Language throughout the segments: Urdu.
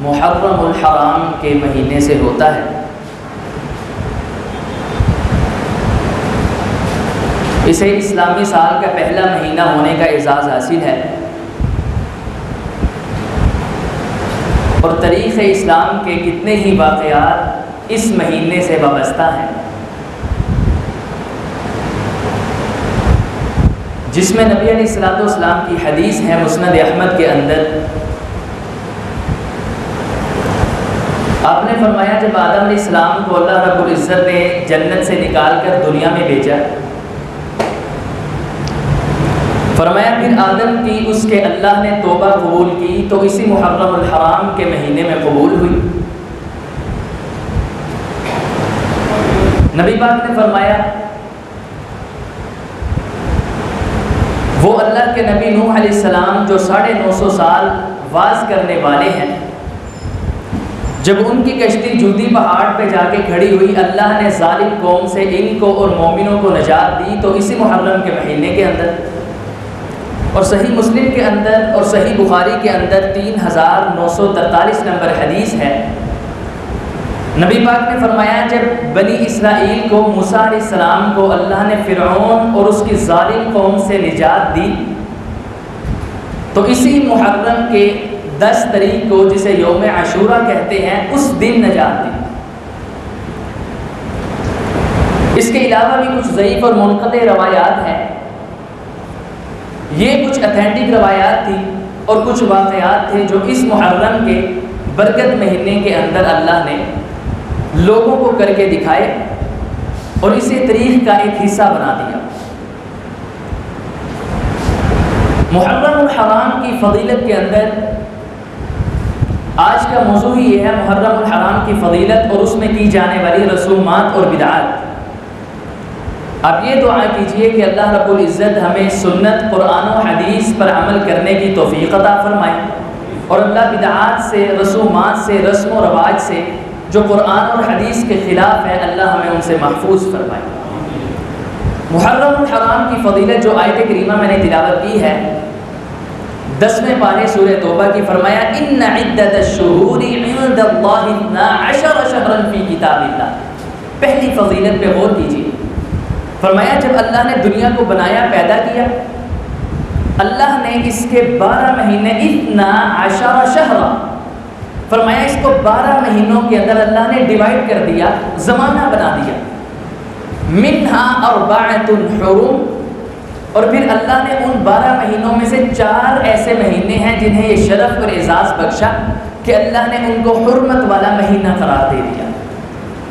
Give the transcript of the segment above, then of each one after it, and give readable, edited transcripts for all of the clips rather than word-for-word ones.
محرم الحرام کے مہینے سے ہوتا ہے۔ اسے اسلامی سال کا پہلا مہینہ ہونے کا اعزاز حاصل ہے اور تاریخ اسلام کے کتنے ہی واقعات اس مہینے سے وابستہ ہیں، جس میں نبی علیہ الصلوۃ والسلام کی حدیث ہے مسند احمد کے اندر۔ آپ نے فرمایا جب آدم علیہ السلام کو اللہ رب العزت نے جنت سے نکال کر دنیا میں بھیجا، فرمایا پھر آدم کی اس کے اللہ نے توبہ قبول کی تو اسی محرم الحرام کے مہینے میں قبول ہوئی۔ نبی پاک نے فرمایا وہ اللہ کے نبی نوح علیہ السلام جو 950 سال واز کرنے والے ہیں، جب ان کی کشتی جودی پہاڑ پہ جا کے کھڑی ہوئی، اللہ نے ظالم قوم سے ان کو اور مومنوں کو نجات دی تو اسی محرم کے مہینے کے اندر، اور صحیح مسلم کے اندر اور صحیح بخاری کے اندر 3943 نمبر حدیث ہے۔ نبی پاک نے فرمایا جب بنی اسرائیل کو موسیٰ علیہ السلام کو اللہ نے فرعون اور اس کی ظالم قوم سے نجات دی تو اسی محرم کے 10 تاریخ کو، جسے یوم عاشوراء کہتے ہیں، اس دن نجات دی۔ اس کے علاوہ بھی کچھ ضعیف اور منقطع روایات ہیں، یہ کچھ اتھینٹک روایات تھی اور کچھ واقعات تھے جو اس محرم کے برکت مہینے کے اندر اللہ نے لوگوں کو کر کے دکھائے اور اسے تاریخ کا ایک حصہ بنا دیا۔ محرم الحرام کی فضیلت کے اندر آج کا موضوع ہی یہ ہے، محرم الحرام کی فضیلت اور اس میں کی جانے والی رسومات اور بدعات۔ اب یہ دعا کیجئے کہ اللہ رب العزت ہمیں سنت، قرآن و حدیث پر عمل کرنے کی توفیق عطا فرمائے، اور اللہ بدعات سے، رسومات سے، رسم و رواج سے جو قرآن اور حدیث کے خلاف ہے، اللہ ہمیں ان سے محفوظ فرمائے۔ محرم الحرام کی فضیلت جو آیت کریمہ میں نے تلاوت کی ہے 10ویں پارے سورہ توبہ کی، فرمایا ان عدت الشہور عند اللہ 12 شہرا فی کتاب اللہ۔ پہلی فضیلت پہ غور کیجیے، فرمایا جب اللہ نے دنیا کو بنایا، پیدا کیا، اللہ نے اس کے 12 مہینے 12 شہرا، فرمایا اس کو 12 مہینوں کے اندر اللہ نے ڈیوائیڈ کر دیا، زمانہ بنا دیا۔ منہا 4 حرم، اور پھر اللہ نے ان 12 مہینوں میں سے 4 ایسے مہینے ہیں جنہیں یہ شرف اور اعزاز بخشا کہ اللہ نے ان کو حرمت والا مہینہ قرار دے دیا۔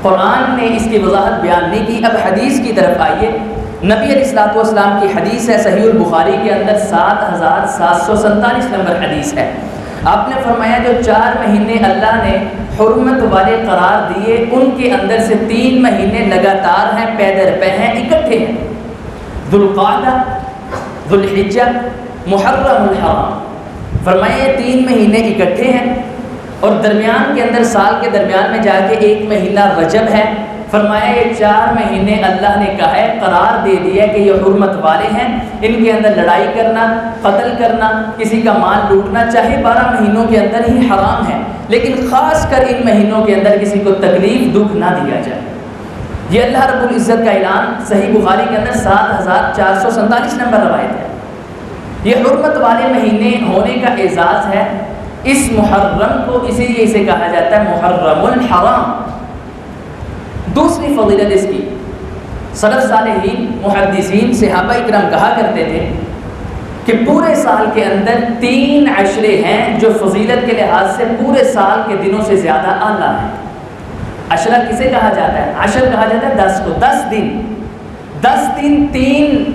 قرآن نے اس کی وضاحت بیان نہیں کی۔ اب حدیث کی طرف آئیے۔ نبی علیہ الصلوۃ والسلام کی حدیث ہے، صحیح البخاری کے اندر 7747 نمبر حدیث ہے۔ آپ نے فرمایا جو 4 مہینے اللہ نے حرمت والے قرار دیے، ان کے اندر سے 3 مہینے لگاتار ہیں، پے در پے ہیں، اکٹھے ہیں، ذوالقعدہ، ذوالحجہ، محرم الحرام۔ فرمایا یہ 3 مہینے اکٹھے ہیں، اور درمیان کے اندر، سال کے درمیان میں جا کے 1 مہینہ رجب ہے۔ فرمایا یہ 4 مہینے اللہ نے کہا ہے، قرار دے دیا کہ یہ حرمت والے ہیں، ان کے اندر لڑائی کرنا، قتل کرنا، کسی کا مال لوٹنا، چاہے 12 مہینوں کے اندر ہی حرام ہے، لیکن خاص کر ان مہینوں کے اندر کسی کو تکلیف، دکھ نہ دیا جائے۔ یہ اللہ رب العزت کا اعلان صحیح بخاری کے اندر 7447 نمبر روایت ہے۔ یہ حرمت والے مہینے ہونے کا اعزاز ہے اس محرم کو، اسی لیے اسے کہا جاتا ہے محرم الحرام۔ دوسری فضیلت اس کی، سلف صالحین، محدثین، صحابہ اکرام کہا کرتے تھے کہ پورے سال کے اندر 3 عشرے ہیں جو فضیلت کے لحاظ سے پورے سال کے دنوں سے زیادہ اعلیٰ ہیں۔ عشرہ کسے کہا جاتا ہے؟ عشر کہا جاتا ہے 10 کو، 10 دن، 10 دن 3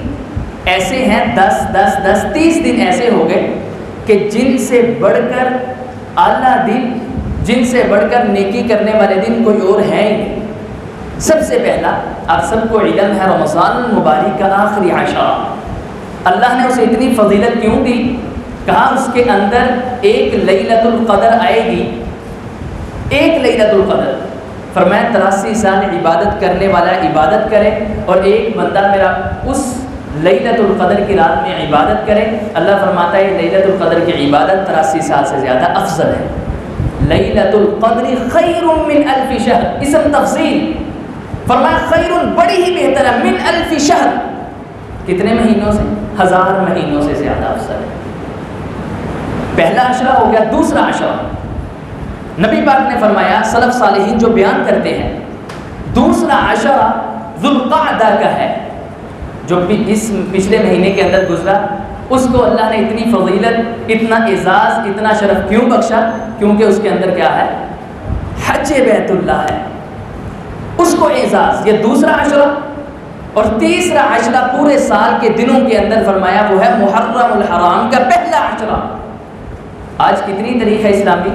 ایسے ہیں، 10 30 دن ایسے ہو گئے کہ جن سے بڑھ کر اعلیٰ دن، جن سے بڑھ کر نیکی کرنے والے دن کوئی اور ہے ہی نہیں۔ سب سے پہلا، آپ سب کو علم ہے، رمضان المبارک کا آخری عشرہ، اللہ نے اسے اتنی فضیلت کیوں دی؟ کہا اس کے اندر ایک لیلۃ القدر آئے گی، ایک لیلۃ القدر۔ فرمایا 83 سال عبادت کرنے والا عبادت کرے، اور ایک بندہ میرا اس لیلۃ القدر کی رات میں عبادت کرے، اللہ فرماتا ہے لیلۃ القدر کی عبادت 83 سال سے زیادہ افضل ہے۔ لیلۃ القدر خیر من الف شہر، اسم تفصیل، فرمایا خیر بڑی ہی بہتر ہے، من الف شہر، کتنے مہینوں سے؟ 1000 مہینوں سے زیادہ افضل ہے۔ پہلا عشرہ ہو گیا۔ دوسرا عشرہ نبی پاک نے فرمایا، سلف صالحین جو بیان کرتے ہیں، دوسرا عشرہ ذوالقعدہ کا ہے، جو اس پچھلے مہینے کے اندر گزرا، اس کو اللہ نے اتنی فضیلت، اتنا اعزاز، اتنا شرف کیوں بخشا؟ کیونکہ اس کے اندر کیا ہے؟ حج بیت اللہ ہے، اس کو اعزاز۔ یہ دوسرا عشرہ۔ اور تیسرا عشرہ پورے سال کے دنوں کے اندر فرمایا وہ ہے محرم الحرام کا پہلا عشرہ۔ آج کتنی تاریخ ہے اسلامی؟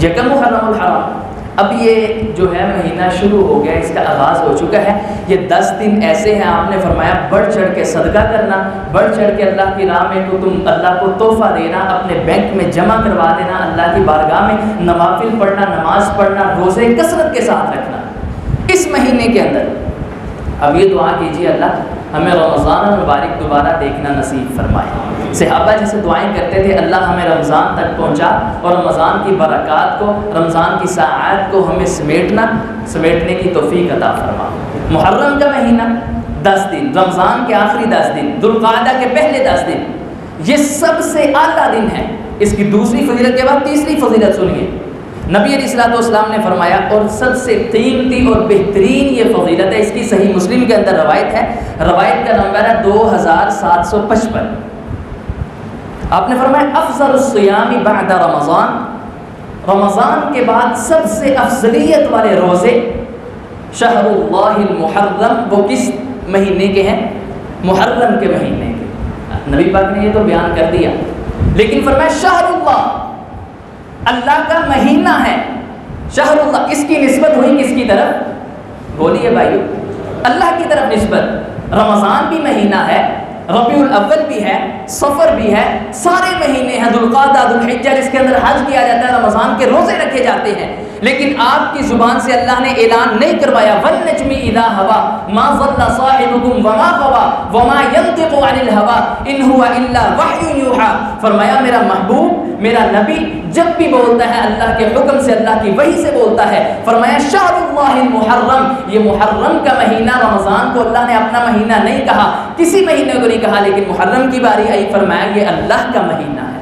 یکم محرم الحرام۔ اب یہ جو ہے مہینہ شروع ہو گیا، اس کا آغاز ہو چکا ہے۔ یہ 10 دن ایسے ہیں، آپ نے فرمایا بڑھ چڑھ کے صدقہ کرنا، بڑھ چڑھ کے اللہ کی راہ میں تو تم اللہ کو تحفہ دینا، اپنے بینک میں جمع کروا دینا، اللہ کی بارگاہ میں نوافل پڑھنا، نماز پڑھنا، روزے کثرت کے ساتھ رکھنا اس مہینے کے اندر۔ اب یہ دعا کیجیے اللہ ہمیں رمضان المبارک دوبارہ دیکھنا نصیب فرمائے۔ صحابہ جیسے دعائیں کرتے تھے، اللہ ہمیں رمضان تک پہنچا اور رمضان کی برکات کو، رمضان کی ساعات کو ہمیں سمیٹنے کی توفیق عطا فرما۔ محرم کا مہینہ 10 دن، رمضان کے آخری 10 دن، ذوالقعدہ کے پہلے 10 دن، یہ سب سے اعلیٰ دن ہے۔ اس کی دوسری فضیلت کے بعد تیسری فضیلت سنیے۔ نبی علیہ الصلوۃ والسلام نے فرمایا، اور سب سے قیمتی اور بہترین یہ فضیلت ہے، اس کی صحیح مسلم کے اندر روایت ہے، روایت کا نمبر ہے 2755۔ آپ نے فرمایا افضل الصیام بعد رمضان، رمضان کے بعد سب سے افضلیت والے روزے شہر اللہ المحرم، وہ کس مہینے کے ہیں؟ محرم کے مہینے کے۔ نبی پاک نے یہ تو بیان کر دیا، لیکن فرمایا شہر اللہ، اللہ کا مہینہ ہے، شہر اللہ۔ اس کی نسبت ہوئی کس کی طرف؟ بولیے بھائیو، اللہ کی طرف نسبت۔ رمضان بھی مہینہ ہے، ربیع الاول بھی ہے، صفر بھی ہے، سارے مہینے ہیں، ذوالقعدہ، ذوالحجہ، جس کے اندر حج کیا جاتا ہے، رمضان کے روزے رکھے جاتے ہیں، لیکن آپ کی زبان سے اللہ نے اعلان نہیں کروایا وَالنَّجْمِ إِذَا هَوَىٰ مَا ضَلَّ صَاحِبُكُمْ وَمَا غَوَىٰ وَمَا يَنطِقُ عَنِ الْهَوَىٰ إِنْ هُوَ إِلَّا وَحْيٌ يُوحَىٰ۔ فرمایا میرا محبوب، میرا نبی جب بھی بولتا ہے اللہ کے حکم سے، اللہ کی وحی سے بولتا ہے۔ فرمایا شہر اللہ المحرم، یہ محرم کا مہینہ، رمضان کو اللہ نے اپنا مہینہ نہیں کہا، کسی مہینے کو نہیں کہا، لیکن محرم کی باری آئی، فرمایا یہ اللہ کا مہینہ ہے۔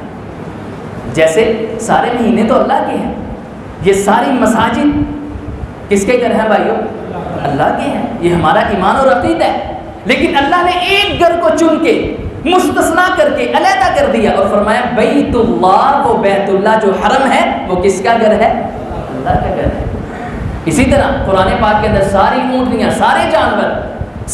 جیسے سارے مہینے تو اللہ کے ہیں، یہ ساری مساجد کس کے گھر ہیں بھائیو؟ اللہ کے ہیں، یہ ہمارا ایمان اور عقیدہ ہے، لیکن اللہ نے ایک گھر کو چن کے مستثنا کر کے علیحدہ کر دیا اور فرمایا بیت اللہ، وہ بیت اللہ جو حرم ہے وہ کس کا گھر ہے؟ اللہ کا گھر ہے۔ اسی طرح قرآن پاک کے اندر ساری اونٹنیاں، سارے جانور،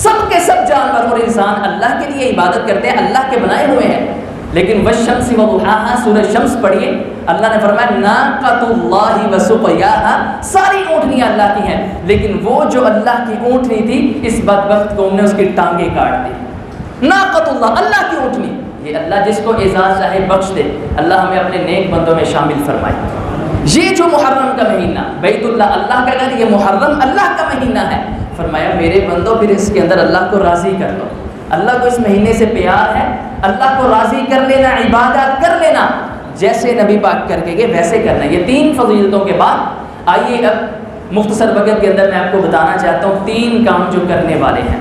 سب کے سب جانور اور انسان اللہ کے لیے عبادت کرتے ہیں، اللہ کے بنائے ہوئے ہیں، لیکن والشمس وضحاها، سورہ شمس پڑھیے، اللہ نے فرمایا ناقۃ اللہ وسقیاها، ساری اونٹنیاں اللہ کی ہیں، لیکن وہ جو اللہ کی اونٹنی تھی، اس بدبخت قوم نے اس کی ٹانگیں کاٹ دی۔ ناقۃ اللہ، اللہ کی اونٹنی، یہ اللہ جس کو اعزاز چاہے بخش دے، اللہ ہمیں اپنے نیک بندوں میں شامل فرمائے۔ یہ جو محرم کا مہینہ، بیت اللہ اللہ کا گھر، یہ محرم اللہ کا مہینہ ہے، فرمایا میرے بندوں پھر اس کے اندر اللہ کو راضی کر لو، اللہ کو اس مہینے سے پیار ہے، اللہ کو راضی کر لینا، عبادت کر لینا، جیسے نبی پاک کر کے گئے ویسے کرنا۔ یہ 3 فضیلتوں کے بعد آئیے اب مختصر وقت کے اندر میں آپ کو بتانا چاہتا ہوں 3 کام جو کرنے والے ہیں۔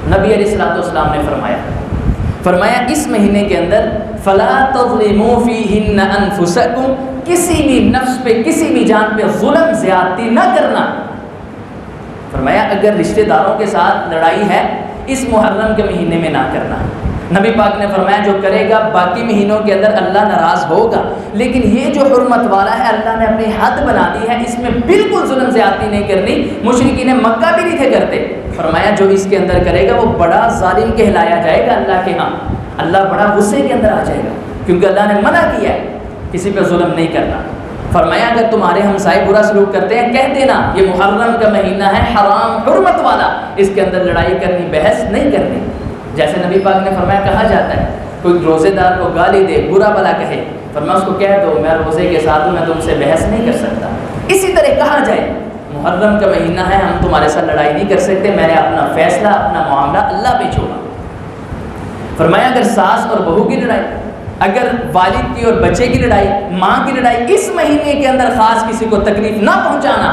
نبی علیہ الصلوۃ والسلام نے فرمایا اس مہینے کے اندر فَلَا تَظْلِمُوا فِيهِنَّ أَنفُسَكُمْ، کسی بھی نفس پہ، کسی بھی جان پہ ظلم زیادتی نہ کرنا۔ فرمایا اگر رشتہ داروں کے ساتھ لڑائی ہے اس محرم کے مہینے میں نہ کرنا۔ نبی پاک نے فرمایا جو کرے گا باقی مہینوں کے اندر اللہ ناراض ہوگا، لیکن یہ جو حرمت والا ہے اللہ نے اپنی حد بنا دی ہے، اس میں بالکل ظلم زیادتی نہیں کرنی۔ مشرکین مکہ بھی نہیں تھے کرتے، فرمایا جو اس کے اندر کرے گا وہ بڑا ظالم کہلایا جائے گا اللہ کے ہاں، اللہ بڑا غصے کے اندر آ جائے گا، کیونکہ اللہ نے منع کیا ہے کسی پہ ظلم نہیں کرنا۔ فرمایا اگر تمہارے ہمسائے برا سلوک کرتے ہیں کہہ دینا یہ محرم کا مہینہ ہے، حرام حرمت والا، اس کے اندر لڑائی کرنی، بحث نہیں کرنی۔ جیسے نبی پاک نے فرمایا کہا جاتا ہے کوئی روزے دار کو گالی دے، برا بلا کہے، فرمایا اس کو کہہ دو میں روزے کے ساتھ ہوں، میں تم سے بحث نہیں کر سکتا۔ اسی طرح کہا جائے محرم کا مہینہ ہے، ہم تمہارے ساتھ لڑائی نہیں کر سکتے، میں نے اپنا فیصلہ، اپنا معاملہ اللہ پہ چھوڑا۔ فرمایا اگر ساس اور بہو کی لڑائی، اگر والد کی اور بچے کی لڑائی، ماں کی لڑائی، اس مہینے کے اندر خاص کسی کو تکلیف نہ پہنچانا.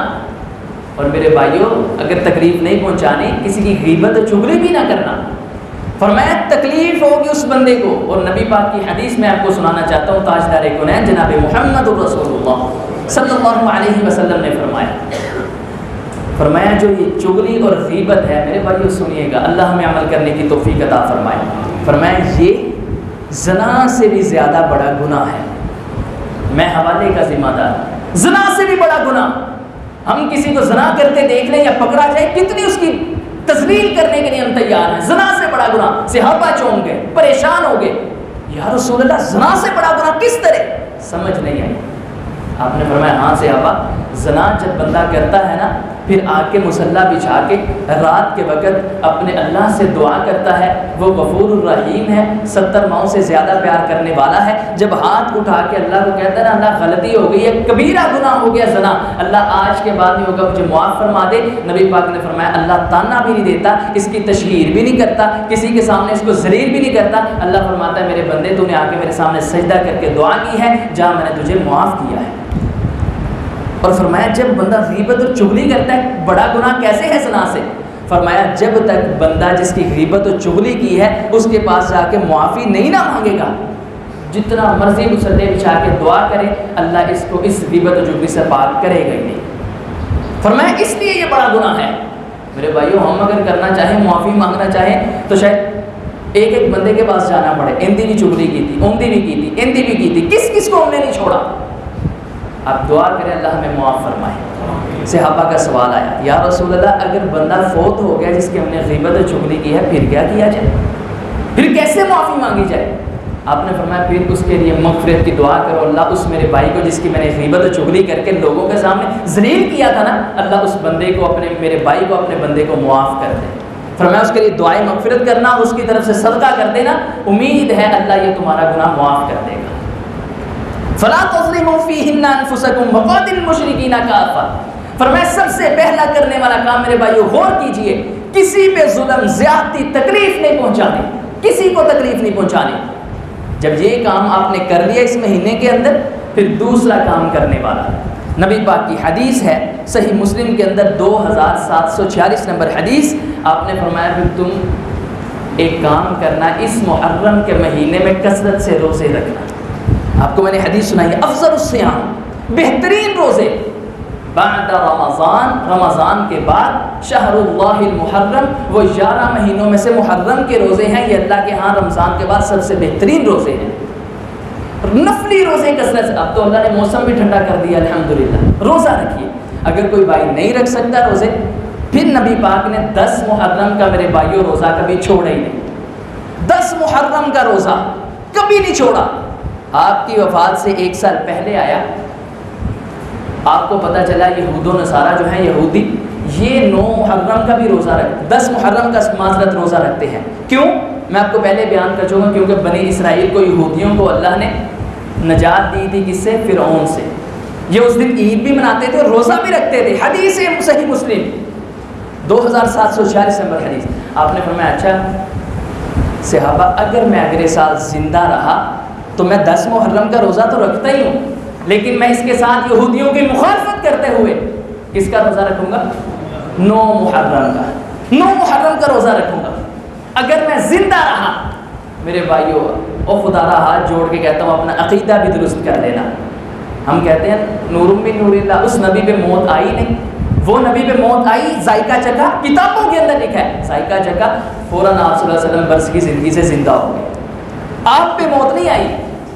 اور میرے بھائیوں اگر تکلیف نہیں پہنچانی کسی کی غیبت و چغلی بھی نہ کرنا. فرمایا تکلیف ہوگی اس بندے کو. اور نبی پاک کی حدیث میں آپ کو سنانا چاہتا ہوں، تاجدار کونین جناب محمد رسول اللہ صلی اللہ علیہ وسلم نے فرمایا جو یہ چغلی اور غیبت ہے میرے بھائیو سنیے گا، اللہ ہمیں عمل کرنے کی توفیق عطا فرمائے. فرمایا یہ زنا سے بھی زیادہ بڑا گناہ ہے. میں حوالے کا ذمہ دار. زنا سے بھی بڑا گناہ. ہم کسی کو زنا کرتے دیکھ لیں یا پکڑا جائے کتنی اس کی تذلیل کرنے کے لیے ہم تیار ہیں. زنا سے بڑا گناہ. صحابہ چونک گئے، پریشان ہو گئے، یا رسول اللہ زنا سے بڑا گناہ کس طرح؟ سمجھ نہیں آئی. آپ نے فرمایا ہاں صحابہ، زنا جب بندہ کرتا ہے نا پھر آ کے مصلی بچھا کے رات کے وقت اپنے اللہ سے دعا کرتا ہے. وہ غفور الرحیم ہے، 70 ماؤں سے زیادہ پیار کرنے والا ہے. جب ہاتھ اٹھا کے اللہ کو کہتا ہے نا اللہ غلطی ہو گئی ہے، کبیرہ گناہ ہو گیا زنا، اللہ آج کے بعد نہیں ہوگا، مجھے معاف فرما دے. نبی پاک نے فرمایا اللہ تانا بھی نہیں دیتا، اس کی تشہیر بھی نہیں کرتا، کسی کے سامنے اس کو ذلیل بھی نہیں کرتا. اللہ فرماتا ہے میرے بندے تو نے آ کے میرے سامنے سجدہ کر کے دعا کی ہے، جہاں میں نے تجھے معاف کیا ہے. اور فرمایا جب بندہ غیبت اور چغلی کرتا ہے بڑا گناہ کیسے ہے زنا سے؟ فرمایا جب تک بندہ جس کی غیبت اور چغلی کی ہے اس کے پاس جا کے معافی نہیں نہ مانگے گا، جتنا مرضی مصلی بچھا کے دعا کرے اللہ اس کو اس غیبت اور چغلی سے پاک کرے گا ہی نہیں. فرمایا اس لیے یہ بڑا گناہ ہے. میرے بھائیو ہم اگر کرنا چاہیں معافی مانگنا چاہیں تو شاید ایک ایک بندے کے پاس جانا پڑے. اندھی بھی چغلی کی تھی، اوندھی بھی کی تھی، اندھی بھی کی تھی، کس کو ہم نے نہیں چھوڑا. آپ دعا کریں اللہ ہمیں معاف فرمائے. صحابہ کا سوال آیا یا رسول اللہ اگر بندہ فوت ہو گیا جس کی ہم نے غیبت اور چغلی کی ہے پھر کیا کیا جائے، پھر کیسے معافی مانگی جائے؟ آپ نے فرمایا پھر اس کے لیے مغفرت کی دعا کرو. اللہ اس میرے بھائی کو جس کی میں نے غیبت اور چغلی کر کے لوگوں کے سامنے ذلیل کیا تھا نا، اللہ اس بندے کو میرے بھائی کو اپنے بندے کو معاف کر دے. فرمایا اس کے لیے دعائیں مغفرت کرنا اور اس کی طرف سے صدقہ کر دینا، امید ہے اللہ یہ تمہارا گناہ معاف کر دے گا. فلا تظلموا فیہن انفسکم وقاتلوا المشرکین کافہ. فرمایا سب سے پہلا کرنے والا کام میرے بھائیو غور کیجئے، کسی پہ ظلم زیادتی تکلیف نہیں پہنچانی، کسی کو تکلیف نہیں پہنچانی. جب یہ کام آپ نے کر لیا اس مہینے کے اندر پھر دوسرا کام کرنے والا نبی پاک کی حدیث ہے صحیح مسلم کے اندر 2746 نمبر حدیث. آپ نے فرمایا پھر تم ایک کام کرنا، اس محرم کے مہینے میں کثرت سے روزے رکھنا. آپ کو میں نے حدیث سنائی ہے افضل الصیام، بہترین روزے بعد رمضان، رمضان کے بعد شہر اللہ المحرم، وہ 11 مہینوں میں سے محرم کے روزے ہیں، یہ اللہ کے ہاں رمضان کے بعد سب سے بہترین روزے ہیں. نفلی روزے کثرت سے. اب تو اللہ نے موسم بھی ٹھنڈا کر دیا الحمدللہ، روزہ رکھیے. اگر کوئی بھائی نہیں رکھ سکتا روزے پھر نبی پاک نے 10 محرم کا میرے بھائیوں روزہ کبھی چھوڑا ہی نہیں. 10 محرم کا روزہ کبھی نہیں چھوڑا. آپ کی وفات سے 1 سال پہلے آیا، آپ کو پتہ چلا یہود و نصارہ جو ہیں یہودی یہ 9 محرم کا بھی روزہ رکھتے، 10 محرم کا معذرت روزہ رکھتے ہیں. کیوں؟ میں آپ کو پہلے بیان کر چکا ہوں کیونکہ بنی اسرائیل کو یہودیوں کو اللہ نے نجات دی تھی کس سے؟ فرعون سے. یہ اس دن عید بھی مناتے تھے اور روزہ بھی رکھتے تھے. حدیث صحیح مسلم 2746 نمبر حدیث. آپ نے فرمایا اچھا صحابہ اگر میں اگلے سال زندہ رہا تو میں 10 محرم کا روزہ تو رکھتا ہی ہوں، لیکن میں اس کے ساتھ یہودیوں کی مخالفت کرتے ہوئے کس کا روزہ رکھوں گا؟ 9 محرم کا. 9 محرم کا روزہ رکھوں گا اگر میں زندہ رہا. میرے بھائیو او خدا را ہاتھ جوڑ کے کہتا ہوں اپنا عقیدہ بھی درست کر لینا. ہم کہتے ہیں نور من نور اللہ، اس نبی پہ موت آئی نہیں. وہ نبی پہ موت آئی، ذائقہ چکھا، کتابوں کے اندر لکھا ہے ذائقہ چکھا، فوراً آپ صلی اللہ علیہ وسلم برس کی زندگی سے زندہ ہو گئے. آپ پہ موت نہیں آئی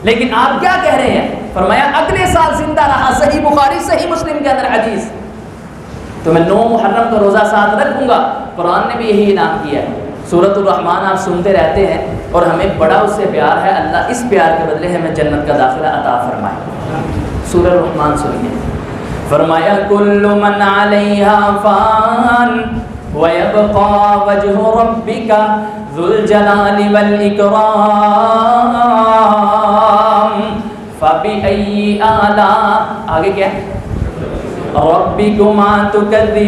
لیکن آپ کیا کہہ رہے ہیں؟ فرمایا اگلے سال زندہ رہا. صحیح بخاری صحیح مسلم کے اندر حدیث. تو میں 9 محرم کا روزہ ساتھ رکھوں گا. قرآن نے بھی یہی اعلان کیا ہے. سورۃ الرحمن آپ سنتے رہتے ہیں اور ہمیں بڑا اس سے پیار ہے. اللہ اس پیار کے بدلے ہمیں جنت کا داخلہ عطا فرمائے. سورۃ الرحمن سنیے. فرمایا کل من علیہا فان ویبقى وجہ ربک ذو الجلال والاکرام فبأي آلاء آگے کیا ربکما تکذبان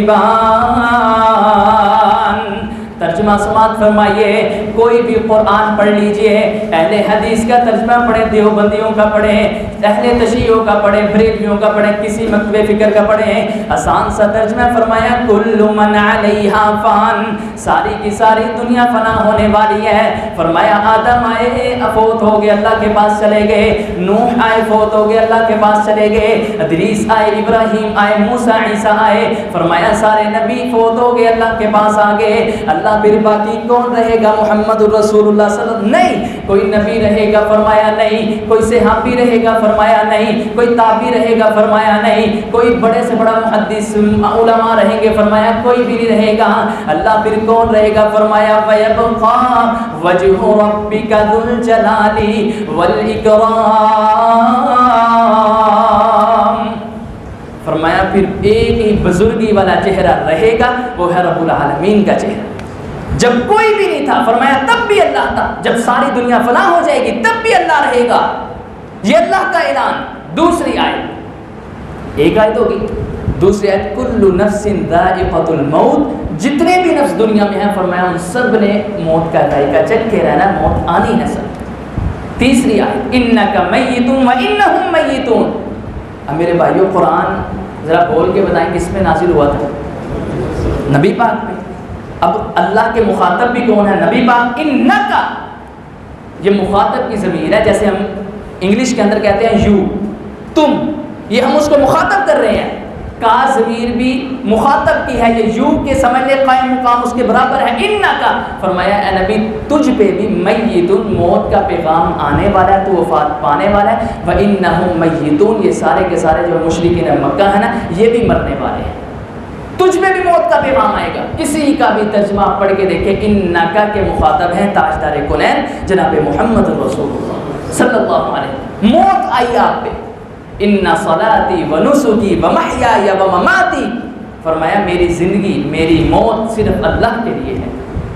ترجمہ سماعت فرمائیے، کوئی بھی قرآن پڑھ لیجئے، اہل حدیث کا ترجمہ پڑھیں، دیوبندیوں کا پڑھیں، اہل تشیعوں کا پڑھیں، بریلویوں کا پڑھیں، کسی مکتب فکر کا پڑھیں، آسان سا ترجمہ فرمایا کل من علیہا فان، ساری کی ساری دنیا فنا ہونے والی ہے۔ فرمایا آدم آئے فوت ہو گئے، اللہ کے پاس چلے گئے، نوح آئے فوت ہو گئے، اللہ کے پاس چلے گئے، ادریس آئے، ابراہیم آئے، موسیٰ عیسیٰ آئے، فرمایا سارے نبی فوت ہو گئے، اللہ کے پاس آ گئے، اللہ پھر باقی کون رہے گا؟ محمد الرسول اللہ صلی اللہ علیہ وسلم، نہیں کوئی نبی رہے گا، فرمایا نہیں کوئی صحابی رہے گا، فرمایا نہیں کوئی تابعی رہے گا، فرمایا نہیں کوئی بڑے سے بڑا محدث علماء رہیں گے، فرمایا کوئی بھی نہیں رہے گا، اللہ پھر کون رہے گا؟ فرمایا وَيَبْقَى وَجْهُ رَبِّكَ ذُو الْجَلَالِ وَالْإِكْرَامِ، فرمایا پھر ایک ہی بزرگی والا چہرہ رہے گا، وہ ہے رب العالمین کا چہرہ۔ جب کوئی بھی نہیں تھا فرمایا تب بھی اللہ تھا، جب ساری دنیا فنا ہو جائے گی تب بھی اللہ رہے گا، یہ اللہ کا اعلان۔ دوسری آیت، ایک آیت ہوگی، دوسری آیت کل نفس ذائقۃ الموت، جتنے بھی نفس دنیا میں ہیں فرمایا ان سب نے موت کا ذائقہ چکھ کے رہنا، موت آنی ہے سب۔ تیسری آیت انک میت وانہم میتون۔ اب میرے بھائیو قرآن ذرا بول کے بتائیں کس میں نازل ہوا تھا؟ نبی پاک پہ۔ اب اللہ کے مخاطب بھی کون ہے؟ نبی پاک۔ انکا، یہ مخاطب کی ضمیر ہے، جیسے ہم انگلش کے اندر کہتے ہیں یو، تم، یہ ہم اس کو مخاطب کر رہے ہیں، کا ضمیر بھی مخاطب کی ہے، یہ یو کے سمجھ لے قائم مقام اس کے برابر ہے۔ انکا، فرمایا اے نبی تجھ پہ بھی میتون، موت کا پیغام آنے والا ہے، تو وفات پانے والا ہے، وانہم میتون، یہ سارے کے سارے جو مشرکین مکہ ہیں نا یہ بھی مرنے والے ہیں، تجھ میں بھی موت کا پیغام آئے گا۔ کسی کا بھی ترجمہ پڑھ کے دیکھیں، انکا کے مخاطب ہیں تاجدار کونین جناب محمد رسول اللہ صلی اللہ علیہ وسلم۔ موت آئی آپ پہ، ان صلاتی و نسکی و محیای و مماتی، فرمایا میری زندگی میری موت صرف اللہ کے لیے ہے،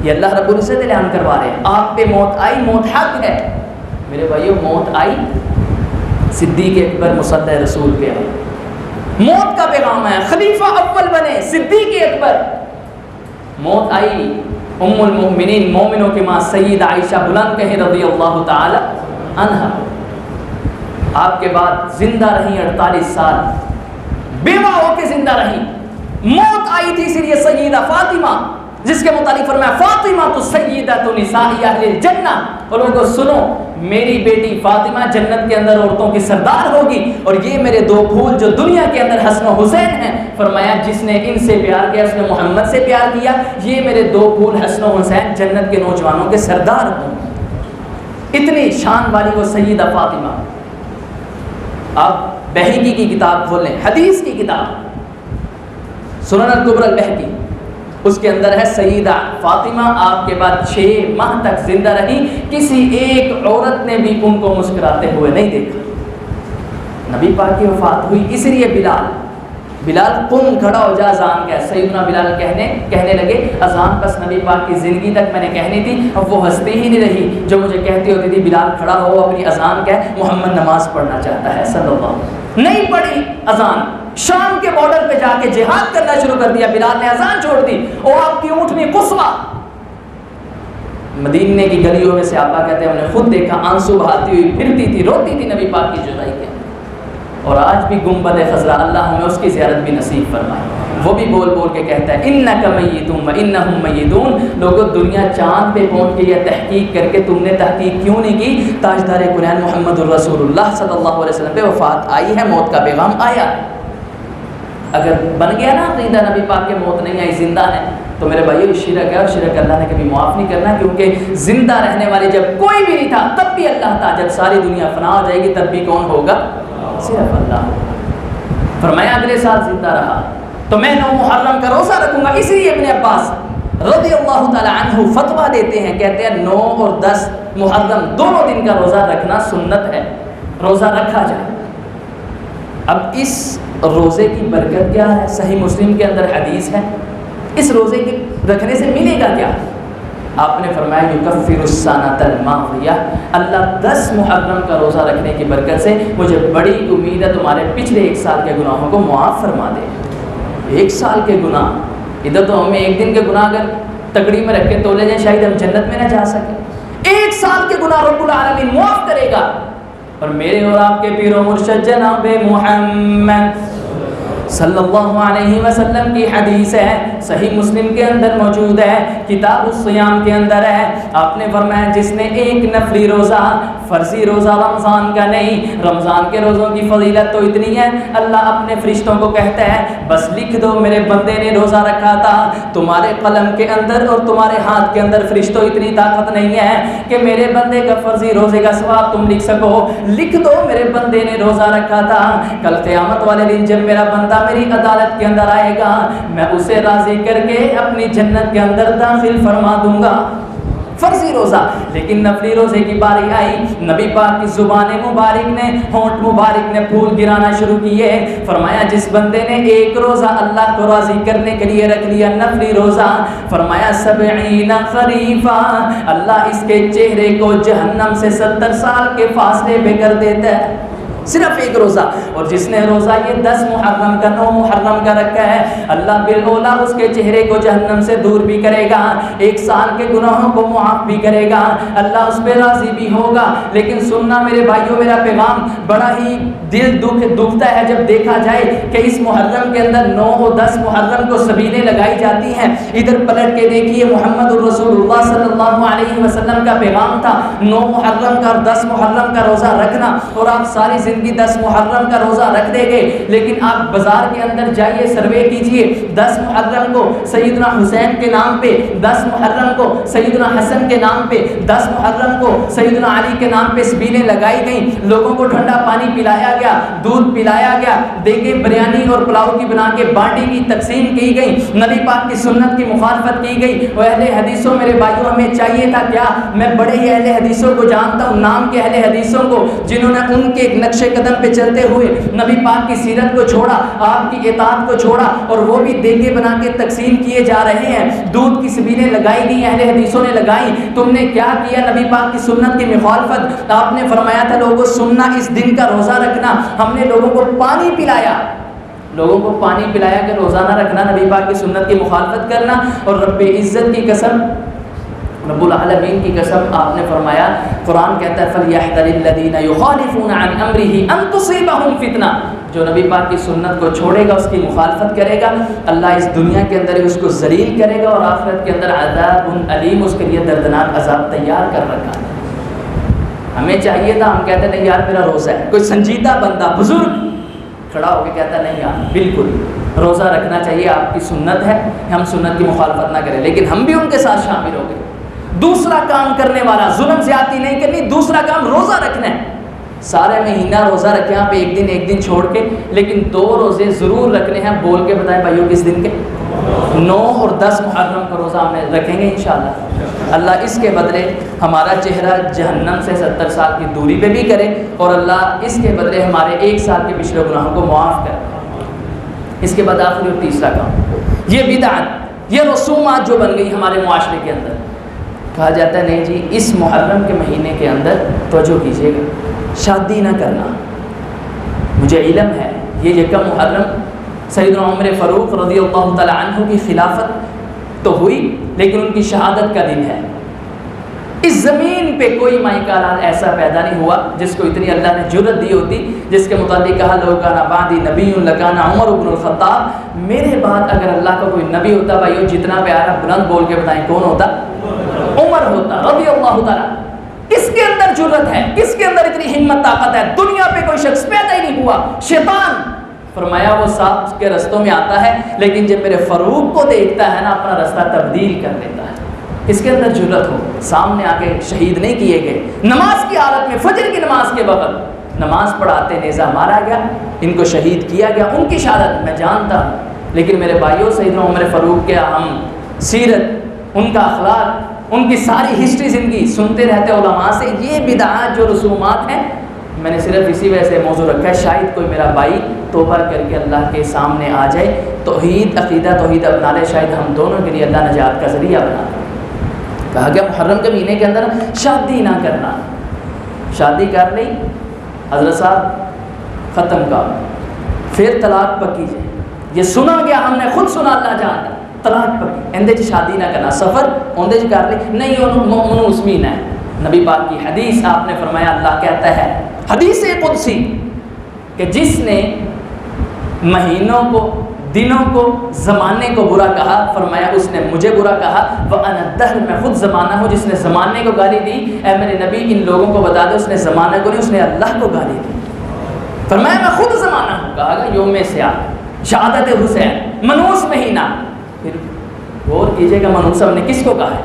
یہ اللہ رب العزت اعلان کروا رہے ہیں۔ آپ پہ موت آئی، موت حق ہے میرے بھائیو، موت آئی، صدیق اکبر مصدق رسول پہ آئی، موت کا پیغام ہے، خلیفہ اول بنے صدیق اکبر، موت آئی، ام المؤمنین مومنوں کی ماں سید عائشہ بلند کہیں رضی اللہ تعالی عنہا، آپ کے بعد زندہ رہیں 48 سال، بیوہ ہو کے زندہ رہیں۔ موت آئی تھی اس لیے سیدہ فاطمہ، جس کے متعلق فرمایا فاطمہ تو سیدۃ نساء اہل الجنہ، اور لوگوں کو سنو میری بیٹی فاطمہ جنت کے اندر عورتوں کی سردار ہوگی، اور یہ میرے دو پھول جو دنیا کے اندر حسن و حسین ہیں، فرمایا جس نے ان سے پیار کیا اس نے محمد سے پیار کیا، یہ میرے دو پھول حسن و حسین جنت کے نوجوانوں کے سردار ہوں۔ اتنی شان والی وہ سیدہ فاطمہ۔ اب بہقی کی کتاب کھولیں، حدیث کی کتاب سنن الکبری البہقی، اس کے اندر ہے سیدہ فاطمہ آپ کے بعد 6 ماہ تک زندہ رہی، کسی ایک عورت نے بھی ان کو مسکراتے ہوئے نہیں دیکھا۔ نبی پاک کی وفات ہوئی، اس لیے بلال قم کھڑا ہو جا اذان کہہ، سیدنا بلال کہنے لگے اذان بس نبی پاک کی زندگی تک میں نے کہنی تھی، اب وہ ہنستی ہی نہیں رہی جو مجھے کہتی ہوتی تھی بلال کھڑا ہو اپنی اذان کہہ، محمد نماز پڑھنا چاہتا ہے صلی اللہ علیہ وسلم۔ نہیں پڑھی اذان، شام کے بارڈر پہ جا کے جہاد کرنا شروع کر دیا، بلال نے اذان چھوڑ دی، اور آپ کی اونٹنی قصوہ مدینے کی گلیوں میں سے آپا کہتے ہیں ہم نے خود دیکھا آنسو بہاتی ہوئی پھرتی تھی، روتی تھی نبی پاک کی جدائی کے، اور آج بھی گنبد خضرا اللہ ہمیں اس کی زیارت بھی نصیب فرمائے، وہ بھی بول بول کے کہتا ہے انک میتون و انہم میتون۔ لوگوں دنیا چاند پہ پہنچ کے یہ تحقیق کر کے تم نے تحقیق کیوں نہیں کی؟ تاجدار کونین محمد الرسول اللہ صلی اللہ علیہ وسلم پہ وفات آئی ہے، موت کا پیغام آیا ہے۔ اگر بن گیا نا عقیدہ نبی پاک کے موت نہیں آئی زندہ ہے، تو میرے بھائیو شرک ہے، اور شرک اللہ نے کبھی معاف نہیں کرنا، کیونکہ زندہ رہنے والے جب کوئی بھی نہیں تھا تب بھی اللہ تھا، جب ساری دنیا فنا ہو جائے گی تب بھی کون ہوگا؟ صرف اللہ۔ فرمایا اگلے سال زندہ رہا تو میں 9 محرم کا روزہ رکھوں گا، اسی لیے ابن عباس رضی اللہ تعالی عنہ فتویٰ دیتے ہیں، کہتے ہیں 9 اور 10 محرم دونوں دن کا روزہ رکھنا سنت ہے، روزہ رکھا جائے۔ اب اس روزے کی برکت کیا ہے؟ صحیح مسلم کے اندر حدیث ہے، اس روزے کے رکھنے سے ملے گا کیا؟ آپ نے فرمایا یکفر السنۃ الماضیہ، اللہ 10 محرم کا روزہ رکھنے کی برکت سے مجھے بڑی امید ہے تمہارے پچھلے 1 سال کے گناہوں کو معاف فرما دے۔ 1 سال کے گناہ، ادھر تو ہمیں 1 دن کے گناہ اگر تکڑی میں رکھ کے تولے جائیں، شاید ہم جنت میں نہ جا سکیں۔ 1 سال کے گناہ رب العالمین معاف کرے گا۔ اور میرے اور آپ کے پیر و مرشد جناب محمد صلی اللہ علیہ وسلم کی حدیث ہے، صحیح مسلم کے اندر موجود ہے، کتاب الصیام کے اندر ہے۔ آپ نے فرمایا جس نے ایک نفلی روزہ، فرضی روزہ رمضان کا نہیں، رمضان کے روزوں کی فضیلت تو اتنی ہے، اللہ اپنے فرشتوں کو کہتا ہے بس لکھ دو میرے بندے نے روزہ رکھا تھا۔ تمہارے قلم کے اندر اور تمہارے ہاتھ کے اندر فرشتوں اتنی طاقت نہیں ہے کہ میرے بندے کا فرضی روزے کا ثواب تم لکھ سکو۔ لکھ دو میرے بندے نے روزہ رکھا تھا، کل قیامت والے دن جب میرا بندہ میری عدالت کے اندر آئے گا، میں اسے راضی کر کے اپنی جنت کے اندر داخل فرما دوں گا۔ فرضی روزہ، لیکن نفلی روزے کی باری آئی، نبی پاک کی زبان مبارک نے، ہونٹ مبارک نے پھول گرانا شروع کیے۔ فرمایا جس بندے نے ایک روزہ اللہ کو راضی کرنے کے لیے رکھ لیا، نفلی روزہ، فرمایا 70 خریفا، اللہ اس کے چہرے کو جہنم سے 70 سال کے فاصلے پہ کر دیتا ہے، صرف ایک روزہ۔ اور جس نے روزہ یہ 10 محرم کا 9 محرم کا رکھا ہے، اللہ بالاولا اس کے چہرے کو جہنم سے دور بھی کرے گا، 1 سال کے گناہوں کو معاف بھی کرے گا، اللہ اس پہ راضی بھی ہوگا۔ لیکن سننا میرے بھائیوں، میرا پیغام بڑا ہی دل دکھتا ہے جب دیکھا جائے کہ اس محرم کے اندر 9 اور 10 محرم کو سبیلیں لگائی جاتی ہیں۔ ادھر پلٹ کے دیکھیے محمد الرسول اللہ صلی اللہ علیہ وسلم کا پیغام تھا 9 محرم کا اور 10 محرم کا روزہ رکھنا، اور آپ ساری زندگی 10 محرم کا روزہ رکھ دے گئے۔ لیکن آپ بازار کے اندر جائیے، سروے کیجئے، 10 محرم کو سیدنا حسین کے نام پہ، 10 محرم کو سیدنا حسن کے نام پہ، 10 محرم کو سیدنا علی کے نام پہ سبیلیں لگائی گئیں، لوگوں کو ٹھنڈا پانی پلایا گیا، دودھ پلایا گیا، دیگیں بریانی اور پلاؤ کی بنا کے بانٹی کی تقسیم کی گئی، نبی پاک کی سنت کی مخالفت کی گئی۔ وہ اہل حدیثوں میرے بھائیوں ہمیں چاہیے تھا کیا؟ میں بڑے ہی اہل حدیثوں کو جانتا ہوں، نام کے اہل حدیثوں کو، جنہوں نے ان کے نقش قدم پہ چلتے ہوئے نبی پاک کی سیرت کو چھوڑا، آپ کی اطاعت کو چھوڑا، اور وہ بھی دیگیں بنا کے تقسیم کیے جا رہے ہیں، دودھ کی سبیلیں لگائی گئی، اہل حدیثوں نے لگائی۔ تم نے کیا کیا؟ نبی پاک کی سنت کی مخالفت۔ آپ نے فرمایا تھا لوگوں سننا، اس دن کا روزہ رکھنا، ہم نے لوگوں کو پانی پلایا، لوگوں کو پانی پلایا کہ روزانہ رکھنا، نبی پاک کی سنت کی مخالفت کرنا۔ اور رب عزت کی قسم، رب العالمین کی قسم، آپ نے فرمایا، قرآن کہتا ہے فَلْيَحْذَرِ الَّذِينَ يُخَالِفُونَ عَنْ أَمْرِهِ أَن تُصِيبَهُمْ فِتْنَةٌ، جو نبی پاک کی سنت کو چھوڑے گا، اس کی مخالفت کرے گا، اللہ اس دنیا کے اندر اس کو ذلیل کرے گا، اور آخرت کے اندر عذاب علیم، اس کے لیے دردناک عذاب تیار کر رکھا ہے۔ ہمیں چاہیے تھا، ہم کہتے نہیں یار میرا روزہ ہے، کوئی سنجیدہ بندہ بزرگ کھڑا ہو کے کہتا نہیں یار بالکل روزہ رکھنا چاہیے، آپ کی سنت ہے، ہم سنت کی مخالفت نہ کریں، لیکن ہم بھی ان کے ساتھ شامل ہو گئے۔ دوسرا کام کرنے والا، ظلم زیادتی نہیں کرنی، دوسرا کام روزہ رکھنا ہے، سارے مہینہ روزہ رکھیں آپ، ایک دن چھوڑ کے، لیکن 2 روزے ضرور رکھنے ہیں۔ بول کے بتائیں بھائیوں کس دن کے؟ 9 اور 10 محرم کا روزہ ہم رکھیں گے انشاءاللہ۔ اللہ اس کے بدلے ہمارا چہرہ جہنم سے 70 سال کی دوری پہ بھی کرے، اور اللہ اس کے بدلے ہمارے 1 سال کے پچھلے گناہوں کو معاف کرے۔ اس کے بعد آخری اور تیسرا کام، یہ بدعت، یہ رسومات جو بن گئی ہمارے معاشرے کے اندر، کہا جاتا ہے نہیں جی اس محرم کے مہینے کے اندر توجہ کیجیے گا، شادی نہ کرنا۔ مجھے علم ہے یہ یکم محرم سیدنا عمر فاروق رضی اللہ تعالی عنہ کی خلافت تو ہوئی، لیکن ان کی شہادت کا دن ہے۔ اس زمین پہ کوئی مائکالان ایسا پیدا نہیں ہوا جس کو اتنی اللہ نے جرأت دی ہوتی، جس کے متعلق کہا لو کان بعدی نبی لکان عمر بن الخطاب، میرے بعد اگر اللہ کا کوئی نبی ہوتا، بھائیو جتنا پیارا بلند بول کے بتائیں کون ہوتا؟ عمر ہوتا رضی اللہ تعالیٰ۔ کس کے اندر جرأت ہے؟ کس کے اندر اتنی ہمت طاقت ہے؟ دنیا پہ کوئی شخص پیدا ہی نہیں ہوا، شیطان فرمایا وہ ساتھ کے رستوں میں آتا ہے، لیکن جب میرے فاروق کو دیکھتا ہے نا اپنا رستہ تبدیل کر دیتا ہے۔ کس کے اندر جرأت ہو؟ سامنے آ کے شہید نہیں کیے گئے، نماز کی حالت میں، فجر کی نماز کے وقت نماز پڑھاتے نیزہ مارا گیا، ان کو شہید کیا گیا، ان کی شہادت میں جانتا ہوں، لیکن میرے بھائیوں سیدنا عمر فاروق کے ہم سیرت، ان کا اخلاق، ان کی ساری ہسٹری زندگی سنتے رہتے علماء سے۔ یہ بدعات جو رسومات ہیں، میں نے صرف اسی وجہ سے موضوع رکھا ہے، شاید کوئی میرا بھائی توبہ کر کے اللہ کے سامنے آ جائے، توحید عقیدہ توحید اپنا لے، شاید ہم دونوں کے لیے اللہ نجات کا ذریعہ بنا دے۔ کہا گیا محرم کے مہینے کے اندر شادی نہ کرنا، شادی کر لی حضرت صاحب ختم کا، پھر طلاق پکی جائے، یہ سنا گیا، ہم نے خود سنا، اللہ جانتا، طلاق پکی اندے شادی نہ کرنا سفر اندے کر لے نہیں منوس مہینہ ہے. نبی پاک کی حدیث آپ نے فرمایا اللہ کہتا ہے حدیث قدسی کہ جس نے مہینوں کو دنوں کو زمانے کو برا کہا فرمایا اس نے مجھے برا کہا. وَأَنَا الدَّهْرُ میں خود زمانہ ہوں. جس نے زمانے کو گالی دی اے میرے نبی ان لوگوں کو بتا دے اس نے زمانہ کو نہیں اس نے اللہ کو گالی دی. فرمایا میں خود زمانہ ہوں. کہا گا یوم سیاہ شہادت حسین منوس مہینہ. پھر غور کیجئے گا منوس ہم نے کس کو کہا ہے.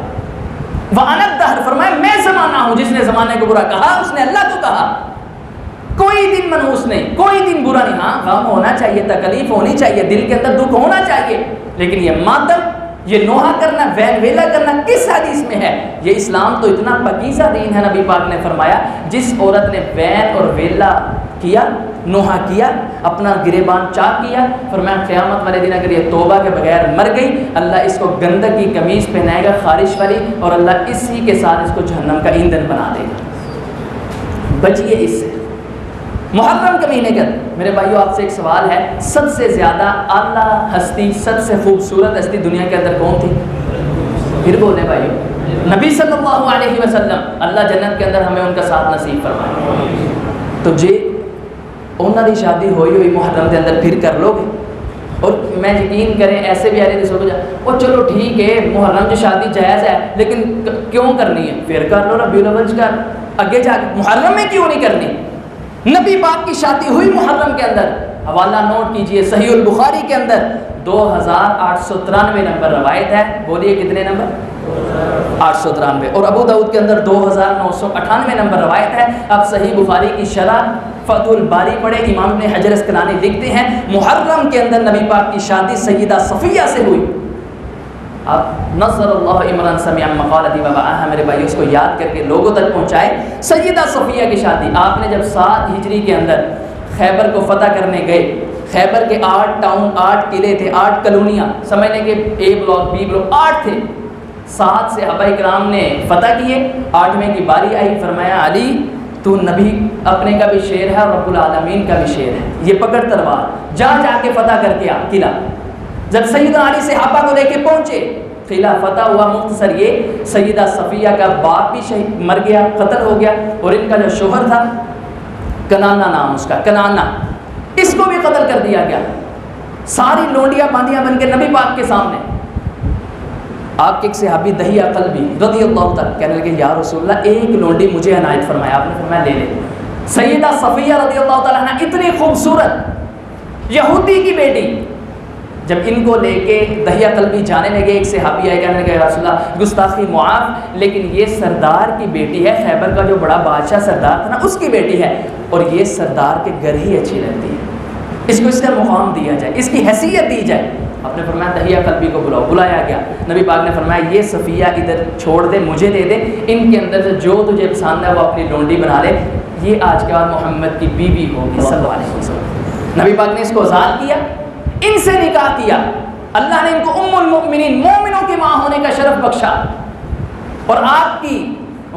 وَأَنَا الدَّهْرُ فرمایا میں زمانہ ہوں. جس نے زمانے کو برا کہا اس نے اللہ کو کہا. کوئی دن منحوس نہیں کوئی دن برا نہیں. ہاں غم ہونا چاہیے تکلیف ہونی چاہیے دل کے اندر دکھ ہونا چاہیے لیکن یہ ماتم یہ نوحہ کرنا وین ویلا کرنا کس حدیث میں ہے. یہ اسلام تو اتنا پاکیزہ دین ہے. نبی پاک نے فرمایا جس عورت نے وین اور ویلا کیا نوحہ کیا اپنا گریبان چاک کیا فرمایا قیامت والے دن اگر یہ توبہ کے بغیر مر گئی اللہ اس کو گندگ کی قمیص پہنائے گا خارش والی اور اللہ اسی کے ساتھ اس کو جہنم کا ایندھن بنا دے گا. بچیے اس سے. محرم کے مہینے کے میرے بھائیو آپ سے ایک سوال ہے سب سے زیادہ اعلیٰ ہستی سب سے خوبصورت ہستی دنیا کے اندر کون تھی؟ پھر بولے بھائیو نبی صلی اللہ علیہ وسلم. اللہ جنت کے اندر ہمیں ان کا ساتھ نصیب فرمائے. تو جی انہوں نے شادی ہوئی محرم کے اندر پھر کر لو گے اور میں یقین کریں ایسے بھی آ رہے تھے وہ چلو ٹھیک ہے محرم کی شادی جائز ہے لیکن کیوں کرنی ہے پھر کر لو ربیع الاول کا آگے جا کے محرم میں کیوں نہیں کرنی. نبی پاک کی شادی ہوئی محرم کے اندر. حوالہ نوٹ کیجئے صحیح البخاری کے اندر 2893 نمبر روایت ہے. بولیے کتنے نمبر 893. اور ابو داؤد کے اندر 2998 نمبر روایت ہے. اب صحیح بخاری کی شرح فتح الباری پڑھے امام ابن حجر اسقلانی لکھتے ہیں محرم کے اندر نبی پاک کی شادی سیدہ صفیہ سے ہوئی. اب نصر اللہ عمران سمع مقالتی وبعاها میرے بھائی اس کو یاد کر کے لوگوں تک پہنچائے. سیدہ صفیہ کی شادی آپ نے جب 7 ہجری کے اندر خیبر کو فتح کرنے گئے خیبر کے 8 ٹاؤن 8 قلعے تھے 8 کالونیاں سمجھنے کے A بلاک B بلاک 8 تھے. 7 صحابہ کرام نے فتح کیے 8ویں کی باری آئی فرمایا علی تو نبی اپنے کا بھی شیر ہے اور رب العالمین کا بھی شیر ہے یہ پکڑ تلوار جا کے فتح کر کے آ قلعہ. جب سیدہ علی صحابہ کو لے کے پہنچے قلعہ فتح ہوا. مختصر یہ سیدہ صفیہ کا باپ بھی شہید مر گیا قتل ہو گیا اور ان کا جو شوہر تھا کنانا نام اس کا کنانا اس کو بھی قتل کر دیا گیا. ساری لونڈیاں باندیاں بن کے نبی پاک کے سامنے. آپ کے ایک صحابی دہیہ قلبی رضی اللہ تعالیٰ کہنے لگے یا رسول اللہ ایک لونڈی مجھے عنایت فرمایا. آپ نے فرمایا لے لے. سیدہ صفیہ رضی اللہ تعالیٰ عنہ اتنی خوبصورت یہودی کی بیٹی جب ان کو لے کے دہیہ قلبی جانے لگے ایک صحابی آئے کہنے لگے یا رسول اللہ گستاخی معاف لیکن یہ سردار کی بیٹی ہے خیبر کا جو بڑا بادشاہ سردار تھا نا اس کی بیٹی ہے اور یہ سردار کے گھر ہی اچھی لگتی ہے اس کو اس کا مقام دیا جائے اس کی حیثیت دی جائے. آپ نے فرمایا دہیہ قلبی کو بلاؤ. بلایا گیا. نبی پاک نے فرمایا یہ صفیہ ادھر چھوڑ دے مجھے دے دے ان کے اندر سے جو تجھے پسند ہے وہ اپنی لونڈی بنا لے یہ آج کے بعد محمد کی بیوی ہوگی صلی اللہ علیہ وسلم. نبی پاک نے اس کو آزاد کیا ان سے نکاح کیا. اللہ نے ان کو ام المؤمنین مومنوں کی ماں ہونے کا شرف بخشا اور آپ کی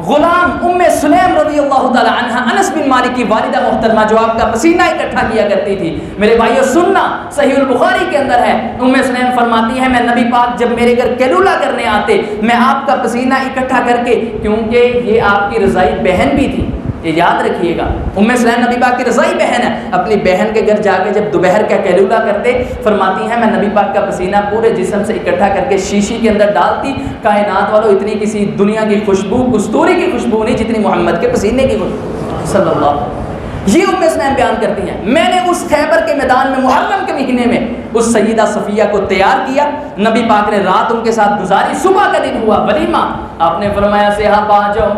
غلام ام سلیم رضی اللہ تعالی عنہ انس بن مالک کی والدہ محترمہ جو آپ کا پسینہ اکٹھا کیا کرتی تھی. میرے بھائیو سننا صحیح البخاری کے اندر ہے ام سلیم فرماتی ہے میں نبی پاک جب میرے گھر کیلولہ کرنے آتے میں آپ کا پسینہ اکٹھا کر کے کیونکہ یہ آپ کی رضائی بہن بھی تھی یہ یاد رکھیے گا. ام سلیم نبی پاک کی رضائی بہن ہے. اپنی بہن کے گھر جا کے جب دوپہر کا کیلولہ کرتے فرماتی ہیں میں نبی پاک کا پسینہ پورے جسم سے اکٹھا کر کے شیشی کے اندر ڈالتی. کائنات والوں اتنی کسی دنیا کی خوشبو کستوری کی خوشبو نہیں جتنی محمد کے پسینے کی خوشبو صلی اللہ علیہ وسلم. یہ ام سلیم بیان کرتی ہیں میں نے اس خیبر کے میدان میں محرم کے مہینے میں اس سیدہ صفیہ کو تیار کیا. نبی پاک نے رات ان کے ساتھ گزاری. صبح کا دن ہوا ولیمہ. آپ نے فرمایا صحابہ آ جاؤ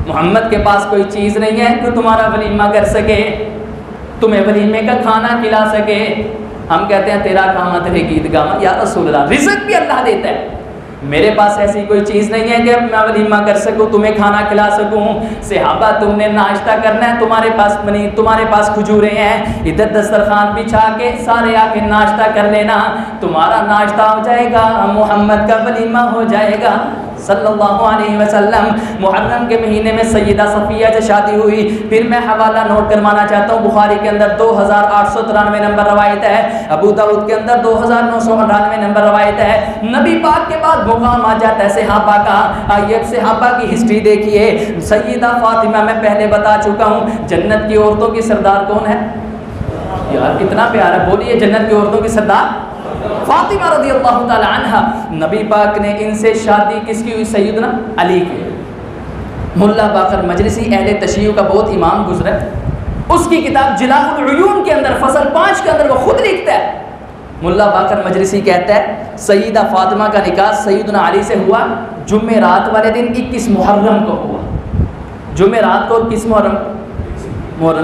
محمد کے پاس کوئی چیز نہیں ہے جو تمہارا ولیمہ کر سکے تمہیں ولیمے کا کھانا کھلا سکے. ہم کہتے ہیں تیرا کام تیرے گیت گاما یا رسول اللہ رزق بھی اللہ دیتا ہے. میرے پاس ایسی کوئی چیز نہیں ہے کہ میں ولیمہ کر سکوں تمہیں کھانا کھلا سکوں. صحابہ تم نے ناشتہ کرنا ہے تمہارے پاس پنیر تمہارے پاس کھجوریں ہیں ادھر دسترخوان بچھا کے سارے آ کے ناشتہ کر لینا تمہارا ناشتہ ہو جائے گا محمد کا ولیمہ ہو جائے گا صلی اللہ علیہ وسلم محرم کے مہینے میں سیدہ صفیہ سے شادی ہوئی۔ پھر میں حوالہ نوٹ کروانا چاہتا ہوں، بخاری کے اندر 2893 نمبر روایت ہے، ابو داؤد کے اندر 2998 نمبر روایت ہے۔ نبی پاک کے بعد مقام آ جاتا ہے صحابہ کا۔ آئیے صحابہ کی ہسٹری دیکھیے۔ سیدہ فاطمہ میں پہلے بتا چکا ہوں، جنت کی عورتوں کی سردار کون ہے؟ یار کتنا پیارا، بولیے جنت کی عورتوں کی سردار فاطمہ رضی اللہ تعالی عنہ۔ نبی پاک نے ان سے شادی کس کی ہوئی؟ سیدنا علی کی۔ ملا باقر مجلسی اہل تشیع کا بہت امام گزرا، اس کی کتاب جلاء العیون کے اندر فصل 5 کے اندر وہ خود لکھتا ہے، ملا باقر مجلسی کہتا ہے سیدہ فاطمہ کا نکاح سیدنا علی سے ہوا جمعرات والے دن 21 محرم کو ہوا۔ جمعرات کو کس محرم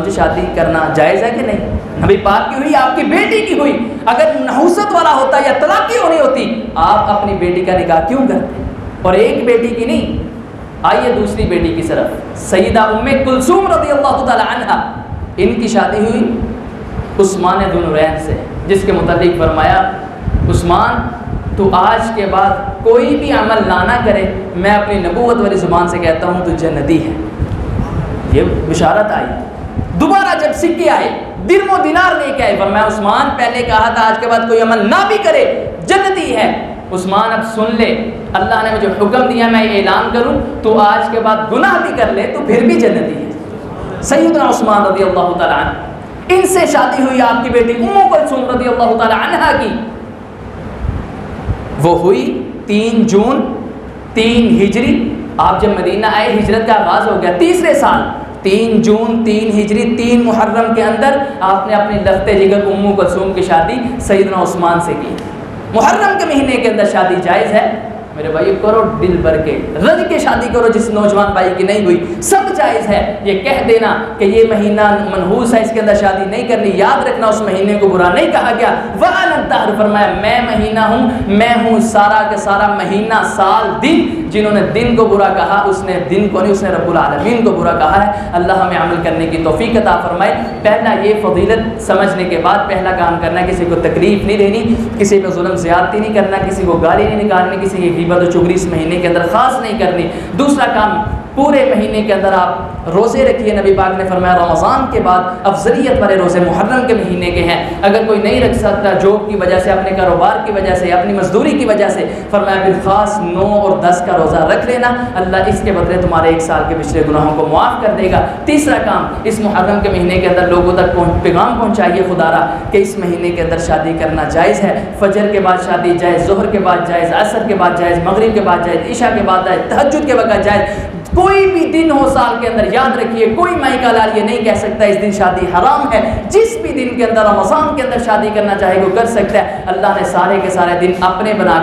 سے شادی کرنا جائز ہے کہ نہیں؟ نبی پاک کی ہوئی، آپ کی بیٹی کی ہوئی۔ اگر نحوست والا ہوتا یا طلاق ہونی ہوتی، آپ اپنی بیٹی کا نکاح کیوں کرتے؟ اور ایک بیٹی کی نہیں، آئیے دوسری بیٹی کی طرف، سیدہ ام کلثوم رضی اللہ تعالی عنہا، ان کی شادی ہوئی عثمان ذو النورین سے، جس کے متعلق فرمایا عثمان تو آج کے بعد کوئی بھی عمل نہ کرے، میں اپنی نبوت والی زبان سے کہتا ہوں تو جنتی ہے۔ یہ بشارت آئی۔ دوبارہ جب سکے آئے، درم و دینار لے کے آئے، فرمایا عثمان پہلے کہا تھا آج کے بعد کوئی عمل نہ بھی کرے جنتی ہے، عثمان اب سن لے، اللہ نے مجھے حکم دیا میں اعلان کروں تو آج کے بعد گناہ بھی کر لے تو پھر بھی جنتی ہے۔ سیدنا عثمان رضی اللہ تعالی عنہ، ان سے شادی ہوئی آپ کی بیٹی ام کلثوم رضی اللہ تعالی عنہا کی، وہ ہوئی 3 جون 3 ہجری۔ آپ جب مدینہ آئے ہجرت کا آغاز ہو گیا، تیسرے سال 3 جون 3 ہجری 3 محرم کے اندر آپ نے اپنی لخت جگر ام کلثوم کی شادی سیدنا عثمان سے کی۔ محرم کے مہینے کے اندر شادی جائز ہے میرے بھائی، کرو دل بھر کے رج کے شادی کرو، جس نوجوان بھائی کی نہیں ہوئی سب جائز ہے۔ یہ کہہ دینا کہ یہ مہینہ منحوس ہے اس کے اندر شادی نہیں کرنی، یاد رکھنا اس مہینے کو برا نہیں کہا گیا۔ وَأَنَا الدَّهْرُ، فرمایا میں مہینہ ہوں، میں ہوں سارا کے سارا مہینہ، سال، دن۔ جنہوں نے دن کو برا کہا اس نے دن کو نہیں، اس نے رب العالمین کو برا کہا ہے۔ اللہ ہمیں عمل کرنے کی توفیق عطا فرمائے۔ پہلا یہ فضیلت سمجھنے کے بعد پہلا کام کرنا ہے کسی کو تکلیف نہیں دینی، کسی پہ ظلم زیادتی نہیں کرنا، کسی کو گالی نہیں نکالنی، کسی کی غیبت و چغلی اس مہینے کے اندر خاص نہیں کرنی۔ دوسرا کام، پورے مہینے کے اندر آپ روزے رکھیے۔ نبی پاک نے فرمایا رمضان کے بعد افضلیت والے روزے محرم کے مہینے کے ہیں۔ اگر کوئی نہیں رکھ سکتا جاب کی وجہ سے، اپنے کاروبار کی وجہ سے، اپنی مزدوری کی وجہ سے، فرمایا بالخاص 9 اور 10 کا روزہ رکھ لینا، اللہ اس کے بدلے تمہارے 1 سال کے پچھلے گناہوں کو معاف کر دے گا۔ تیسرا کام، اس محرم کے مہینے کے اندر لوگوں تک پیغام پہنچائیے خدا را کہ اس مہینے کے اندر شادی کرنا جائز ہے۔ فجر کے بعد شادی جائز، ظہر کے بعد جائز، عصر کے بعد جائز، مغرب کے بعد جائز، عشاء کے بعد جائز، تہجد کے وقت جائز۔ کوئی بھی دن ہو سال کے اندر، یاد رکھیے کوئی مائی کا لال یہ نہیں کہہ سکتا اس دن شادی حرام ہے۔ جس بھی دن کے اندر رمضان کے اندر شادی کرنا چاہے وہ کر سکتا ہے۔ اللہ نے سارے کے سارے دن اپنے بنا